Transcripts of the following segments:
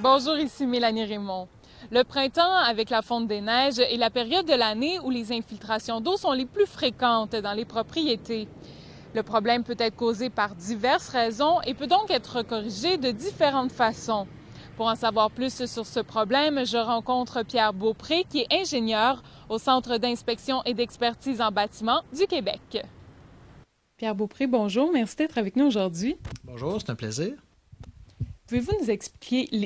Bonjour, ici Mélanie Raymond. Le printemps, avec la fonte des neiges, est la période de l'année où les infiltrations d'eau sont les plus fréquentes dans les propriétés. Le problème peut être causé par diverses raisons et peut donc être corrigé de différentes façons. Pour en savoir plus sur ce problème, je rencontre Pierre Beaupré, qui est ingénieur au Centre d'inspection et d'expertise en bâtiment du Québec. Pierre Beaupré, bonjour. Merci d'être avec nous aujourd'hui. Bonjour, c'est un plaisir. Pouvez-vous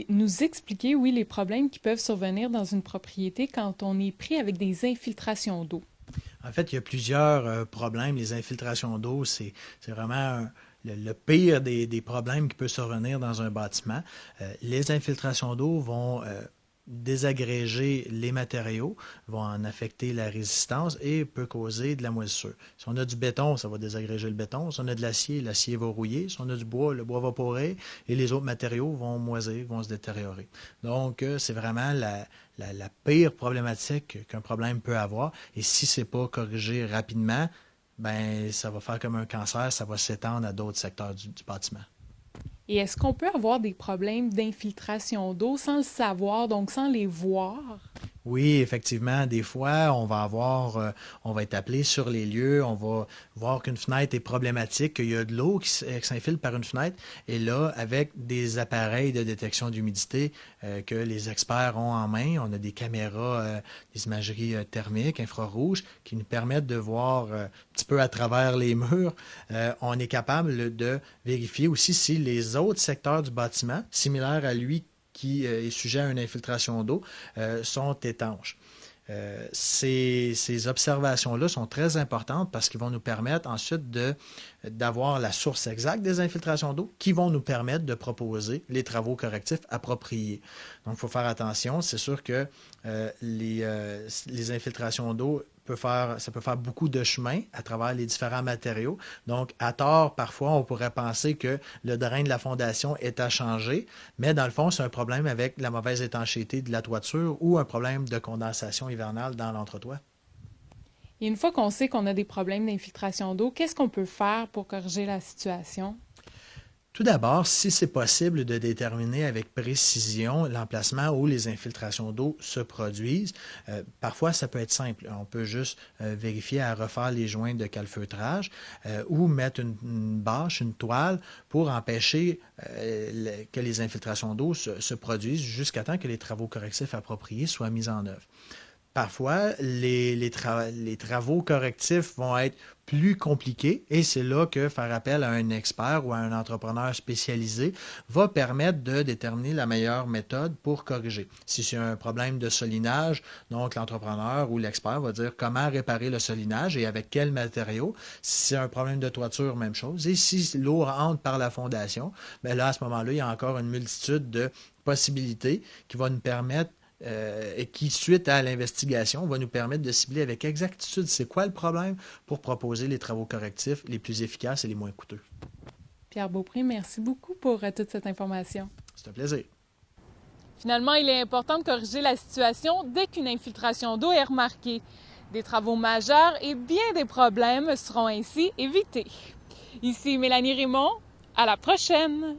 nous expliquer, oui, les problèmes qui peuvent survenir dans une propriété quand on est pris avec des infiltrations d'eau? En fait, il y a plusieurs problèmes. Les infiltrations d'eau, c'est vraiment le pire des problèmes qui peut survenir dans un bâtiment. Les infiltrations d'eau vont désagréger les matériaux, vont en affecter la résistance et peut causer de la moisissure. Si on a du béton, ça va désagréger le béton. Si on a de l'acier, l'acier va rouiller. Si on a du bois, le bois va pourrir et les autres matériaux vont moisir, vont se détériorer. Donc, c'est vraiment la pire problématique qu'un problème peut avoir. Et si c'est pas corrigé rapidement, ben ça va faire comme un cancer, ça va s'étendre à d'autres secteurs du bâtiment. Et est-ce qu'on peut avoir des problèmes d'infiltration d'eau sans le savoir, donc sans les voir? Oui, effectivement, des fois, on va être appelé sur les lieux, on va voir qu'une fenêtre est problématique, qu'il y a de l'eau qui s'infiltre par une fenêtre, et là, avec des appareils de détection d'humidité que les experts ont en main, on a des caméras, des imageries thermiques, infrarouges, qui nous permettent de voir un petit peu à travers les murs. On est capable de vérifier aussi si les autres secteurs du bâtiment, similaires à lui, qui est sujet à une infiltration d'eau, sont étanches. Ces observations-là sont très importantes parce qu'ils vont nous permettre ensuite d'avoir la source exacte des infiltrations d'eau qui vont nous permettre de proposer les travaux correctifs appropriés. Donc, il faut faire attention. C'est sûr que les infiltrations d'eau ça peut faire beaucoup de chemin à travers les différents matériaux. Donc, à tort, parfois, on pourrait penser que le drain de la fondation est à changer, mais dans le fond, c'est un problème avec la mauvaise étanchéité de la toiture ou un problème de condensation hivernale dans l'entretoit. Et une fois qu'on sait qu'on a des problèmes d'infiltration d'eau, qu'est-ce qu'on peut faire pour corriger la situation? Tout d'abord, si c'est possible de déterminer avec précision l'emplacement où les infiltrations d'eau se produisent, parfois ça peut être simple. On peut juste vérifier à refaire les joints de calfeutrage ou mettre une bâche, une toile pour empêcher que les infiltrations d'eau se produisent jusqu'à temps que les travaux correctifs appropriés soient mis en œuvre. Parfois, les travaux correctifs vont être plus compliqués et c'est là que faire appel à un expert ou à un entrepreneur spécialisé va permettre de déterminer la meilleure méthode pour corriger. Si c'est un problème de solinage, donc l'entrepreneur ou l'expert va dire comment réparer le solinage et avec quel matériau. Si c'est un problème de toiture, même chose. Et si l'eau entre par la fondation, bien là, à ce moment-là, il y a encore une multitude de possibilités qui vont nous permettre et qui, suite à l'investigation, va nous permettre de cibler avec exactitude c'est quoi le problème pour proposer les travaux correctifs les plus efficaces et les moins coûteux. Pierre Beaupré, merci beaucoup pour toute cette information. C'est un plaisir. Finalement, il est important de corriger la situation dès qu'une infiltration d'eau est remarquée. Des travaux majeurs et bien des problèmes seront ainsi évités. Ici Mélanie Raymond, à la prochaine!